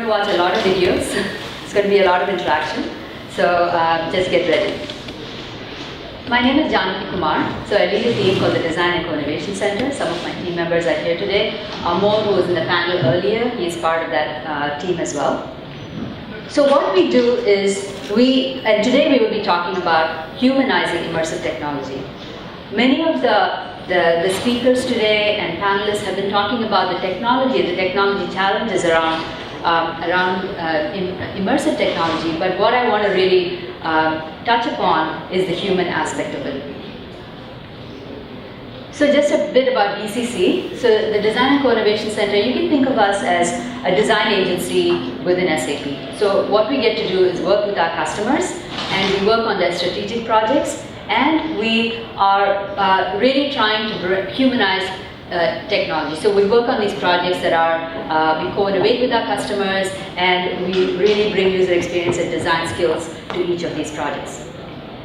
watch a lot of videos. It's going to be a lot of interaction. So just get ready. My name is Janaki Kumar. So I lead a team called the Design and Co-innovation Center. Some of my team members are here today. Amol, who was in the panel earlier, he is part of that team as well. So what we do is and today we will be talking about humanizing immersive technology. Many of the speakers today and panelists have been talking about the technology challenges around immersive technology, but what I want to really touch upon is the human aspect of it. So just a bit about DCC. So the Design and Co-innovation Center, you can think of us as a design agency within SAP. So what we get to do is work with our customers, and we work on their strategic projects, and we are really trying to humanize technology. So we work on these projects that we co-innovate with our customers, and we really bring user experience and design skills to each of these projects.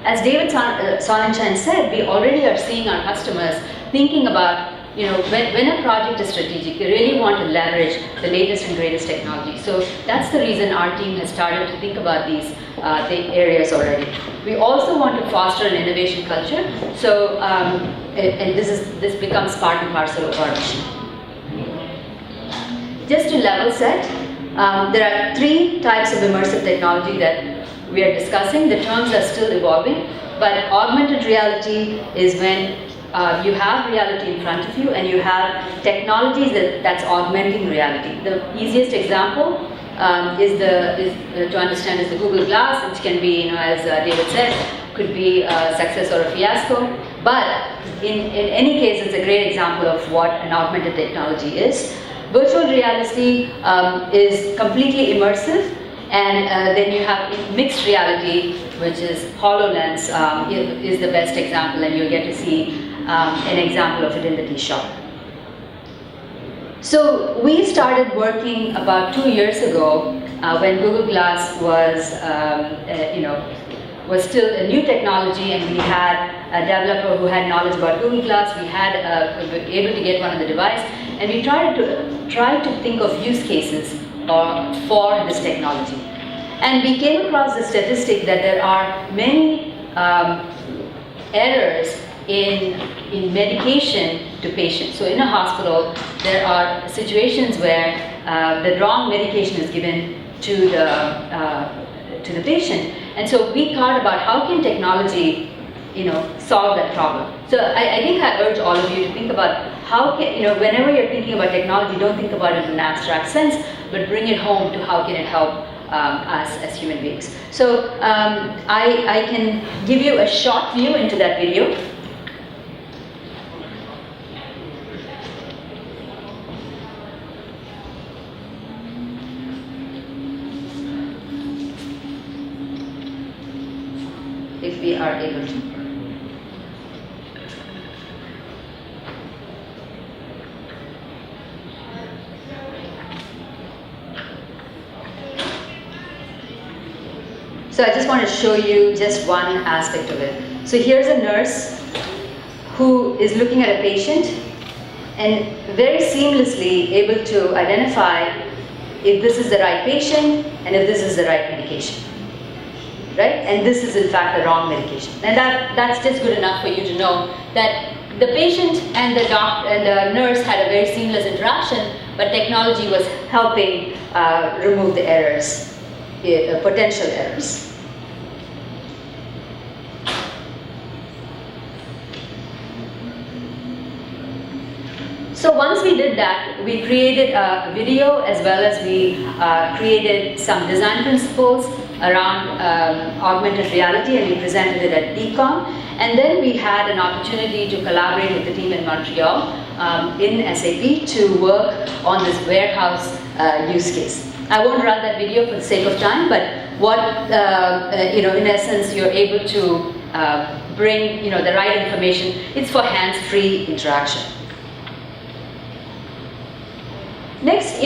As David Sonnenschein said, we already are seeing our customers thinking about, when a project is strategic, they really want to leverage the latest and greatest technology. So that's the reason our team has started to think about these areas already. We also want to foster an innovation culture. So, and this becomes part and parcel of our mission. Just to level set, there are 3 types of immersive technology that we are discussing. The terms are still evolving, but augmented reality is when you have reality in front of you and you have technologies that's augmenting reality. The easiest example to understand is the Google Glass, which can be, as David said, could be a success or a fiasco. But in any case, it's a great example of what an augmented technology is. Virtual reality is completely immersive. And then you have mixed reality, which is HoloLens, is the best example, and you'll get to see an example of it in the tea shop. So we started working about 2 years ago when Google Glass was still a new technology, and we had a developer who had knowledge about Google Glass. We had able to get one on the device, and we tried to think of use cases for this technology. And we came across the statistic that there are many errors in medication to patients. So in a hospital, there are situations where the wrong medication is given to the patient. And so we thought about how can technology solve that problem. So I think I urge all of you to think about how can, whenever you're thinking about technology, don't think about it in an abstract sense, but bring it home to how can it help us as human beings. So I can give you a short view into that video. If we are able to. So I just want to show you just one aspect of it. So here's a nurse who is looking at a patient and very seamlessly able to identify if this is the right patient and if this is the right medication. Right? And this is in fact the wrong medication. And that's just good enough for you to know that the patient and the doctor and the nurse had a very seamless interaction, but technology was helping remove the errors, potential errors. So once we did that, we created a video as well as we created some design principles around augmented reality, and we presented it at DCOM. And then we had an opportunity to collaborate with the team in Montreal in SAP to work on this warehouse use case. I won't run that video for the sake of time, but what, in essence, you're able to bring, the right information. It's for hands-free interaction. Next,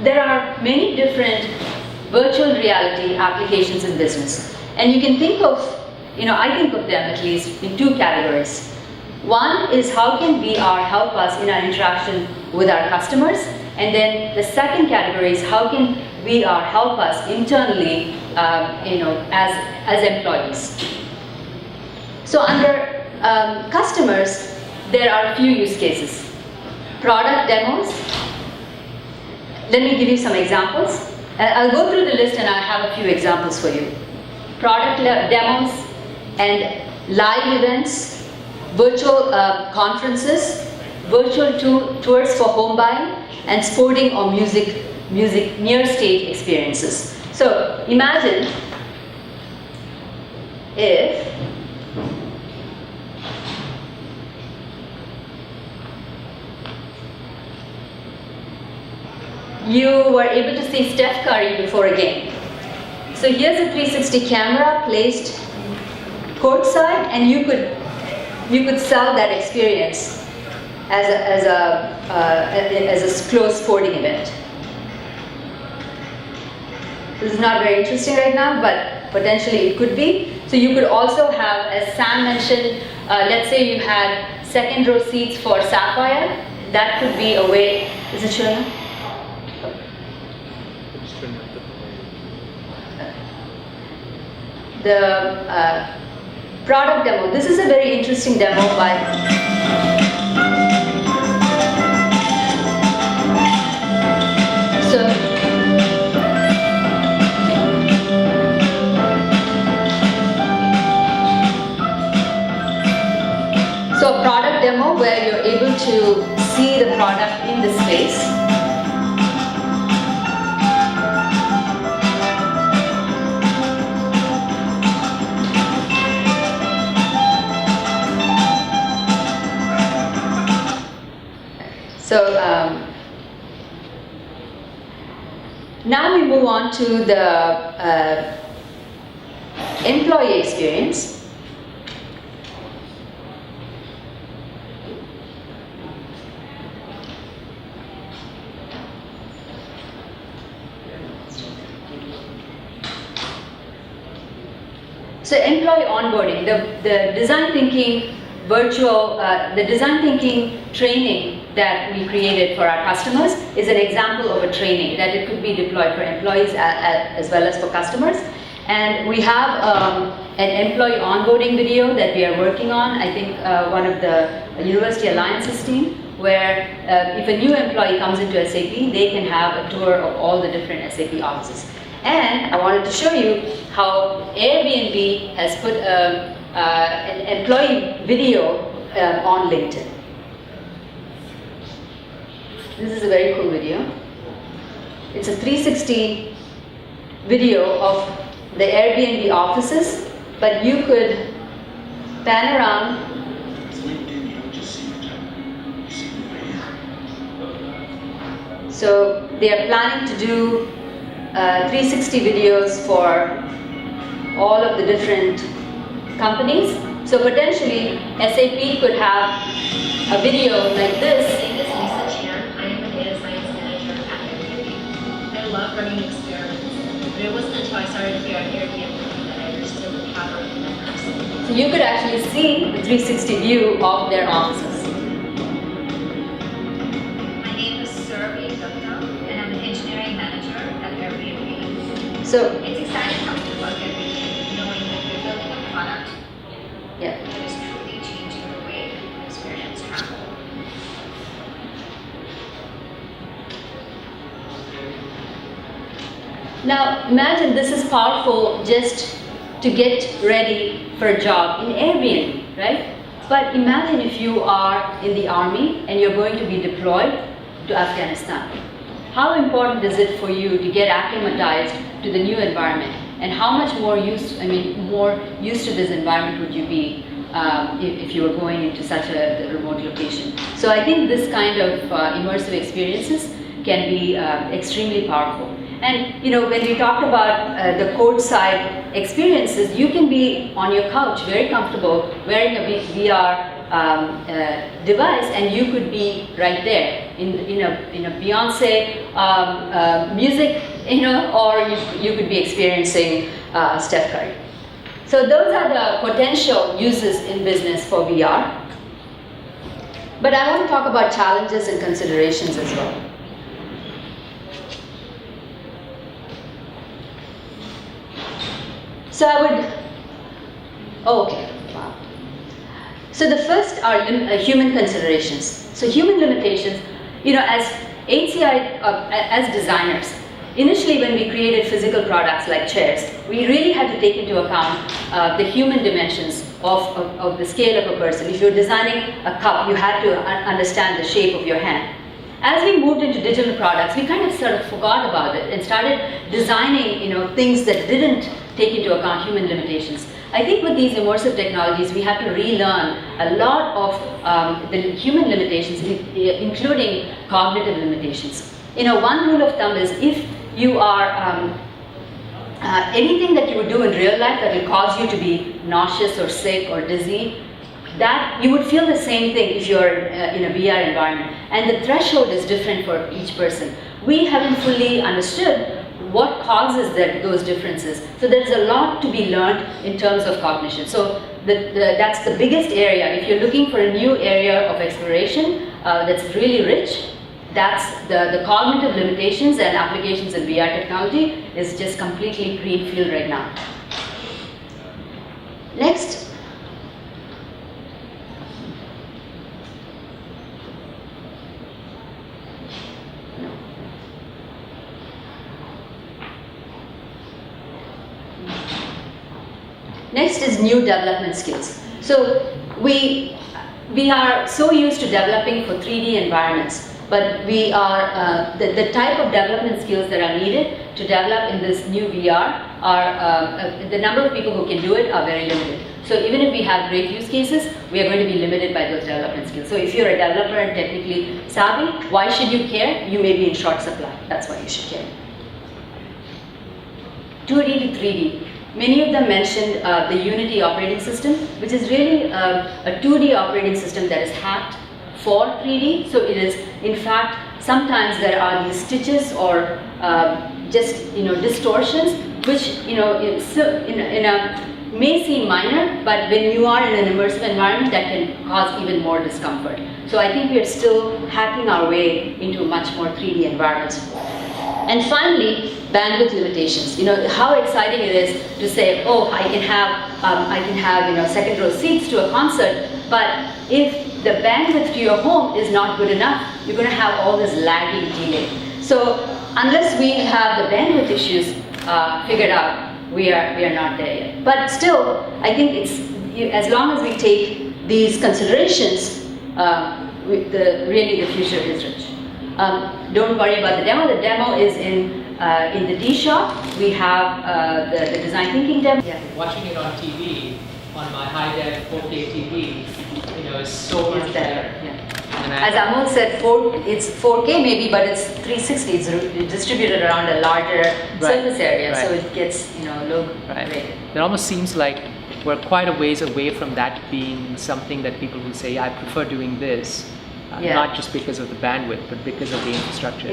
there are many different virtual reality applications in business. And you can think of, I think of them at least in 2 categories. One is how can VR help us in our interaction with our customers, And then the second category is how can VR help us internally, as employees. So under customers, there are a few use cases. Product demos. Let me give you some examples. I'll go through the list and I have a few examples for you. Product demos and live events, virtual conferences, virtual tours for home buying, and sporting or music near stage experiences. So imagine if you were able to see Steph Curry before a game. So here's a 360 camera placed courtside, and you could sell that experience as a closed sporting event. This is not very interesting right now, but potentially it could be. So you could also have, as Sam mentioned, let's say you had second row seats for Sapphire. That could be a way. Is it showing up? The product demo. This is a very interesting demo by So a product demo where you're able to see the product in the space. So now we move on to the employee experience. So employee onboarding, the design thinking virtual, the design thinking training that we created for our customers is an example of a training that it could be deployed for employees as well as for customers. And we have an employee onboarding video that we are working on, I think one of the University Alliances team, where if a new employee comes into SAP, they can have a tour of all the different SAP offices. And I wanted to show you how Airbnb has put an employee video on LinkedIn. This is a very cool video. It's a 360 video of the Airbnb offices, but you could pan around. So they are planning to do 360 videos for all of the different companies. So potentially SAP could have a video like this. This is Lisa Chan. I am a data science manager at Airbnb. I love running experiments, but it wasn't until I started here at Airbnb that I understood the power of members. So you could actually see the 360 view of their offices. My name is Surabhi Gupta, and I'm an engineering manager at Airbnb. So it's exciting coming to work every day, knowing that you're building a product yeah. that is truly changing the way people experience travel. Now imagine this is powerful just to get ready for a job in Airbnb, right? But imagine if you are in the army and you're going to be deployed to Afghanistan. How important is it for you to get acclimatized to the new environment? And how much more used to this environment would you be if you were going into such a remote location? So I think this kind of immersive experiences can be extremely powerful. And when we talked about the courtside experiences, you can be on your couch, very comfortable, wearing a VR device, and you could be right there in a Beyonce music, or you could be experiencing Steph Curry. So those are the potential uses in business for VR. But I want to talk about challenges and considerations as well. So I would, oh, okay, wow. So the first are human considerations. So human limitations, as HCI, as designers, initially when we created physical products like chairs, we really had to take into account the human dimensions of the scale of a person. If you're designing a cup, you had to understand the shape of your hand. As we moved into digital products, we kind of sort of forgot about it and started designing, things that didn't take into account human limitations. I think with these immersive technologies, we have to relearn a lot of the human limitations, including cognitive limitations. One rule of thumb is if you are anything that you would do in real life that will cause you to be nauseous or sick or dizzy, that you would feel the same thing if you're in a VR environment. And the threshold is different for each person. We haven't fully understood what causes those differences. So there's a lot to be learned in terms of cognition. So that's the biggest area. If you're looking for a new area of exploration that's really rich, that's the cognitive limitations and applications in VR technology is just completely greenfield right now. Next. Next is new development skills. So we are so used to developing for 3D environments, but we are the type of development skills that are needed to develop in this new VR are the number of people who can do it are very limited. So even if we have great use cases, we are going to be limited by those development skills. So if you're a developer and technically savvy, why should you care? You may be in short supply. That's why you should care. 2D to 3D. Many of them mentioned the Unity operating system, which is really a 2D operating system that is hacked for 3D. So it is, in fact, sometimes there are these stitches or just distortions, which may seem minor, but when you are in an immersive environment, that can cause even more discomfort. So I think we are still hacking our way into much more 3D environments. And finally, bandwidth limitations. How exciting it is to say, oh, I can have second row seats to a concert, but if the bandwidth to your home is not good enough, you're going to have all this lagging delay. So unless we have the bandwidth issues figured out, we are not there yet. But still, I think as long as we take these considerations, really the future is rich. Don't worry about the demo. The demo is in the D shop. We have the design thinking demo. Yeah. Watching it on TV, on my high-def 4K TV, is so much better. Yeah. As Amol said, it's 4K maybe, but it's 360. It's distributed around a larger surface area, so it gets low rated. It almost seems like we're quite a ways away from that being something that people will say, I prefer doing this. Not just because of the bandwidth, but because of the infrastructure.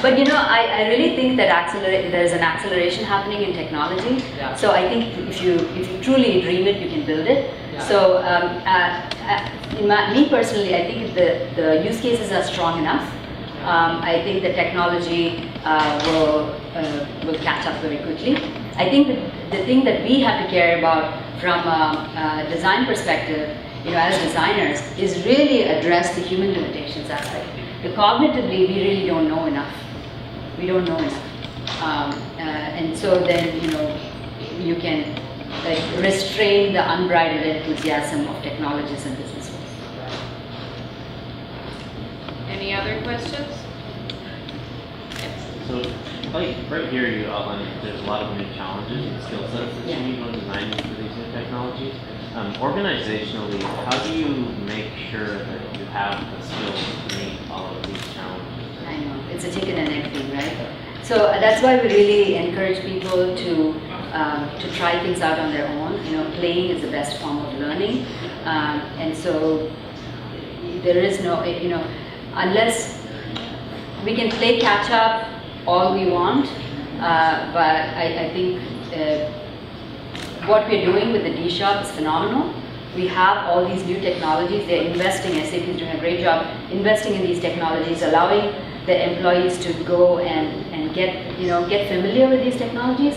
But I really think that there's an acceleration happening in technology. Yeah. So I think if you truly dream it, you can build it. Yeah. So me personally, I think if the use cases are strong enough, I think the technology will catch up very quickly. I think the thing that we have to care about from a design perspective, as designers, is really address the human limitations aspect. Cognitively, we really don't know enough. We don't know enough. And so then, you can restrain the unbridled enthusiasm of technologists and business folks. Any other questions? So, right here you outlined that there's a lot of new challenges and skill sets that you need when designing for these new technologies. Organizationally, how do you make sure that you have the skills to meet all of these challenges? I know, it's a chicken and egg thing, right? So that's why we really encourage people to try things out on their own. Playing is the best form of learning, and so there is no, unless we can play catch up all we want, but I think what we're doing with the D shop is phenomenal. We have all these new technologies. They're investing. SAP is doing a great job investing in these technologies, allowing the employees to go and get familiar with these technologies.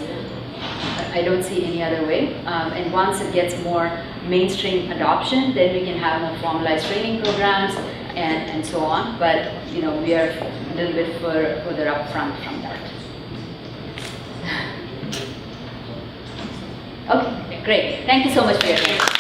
I don't see any other way. And once it gets more mainstream adoption, then we can have more formalized training programs and so on. But we are a little bit further up front from that. Okay, great. Thank you so much for your time.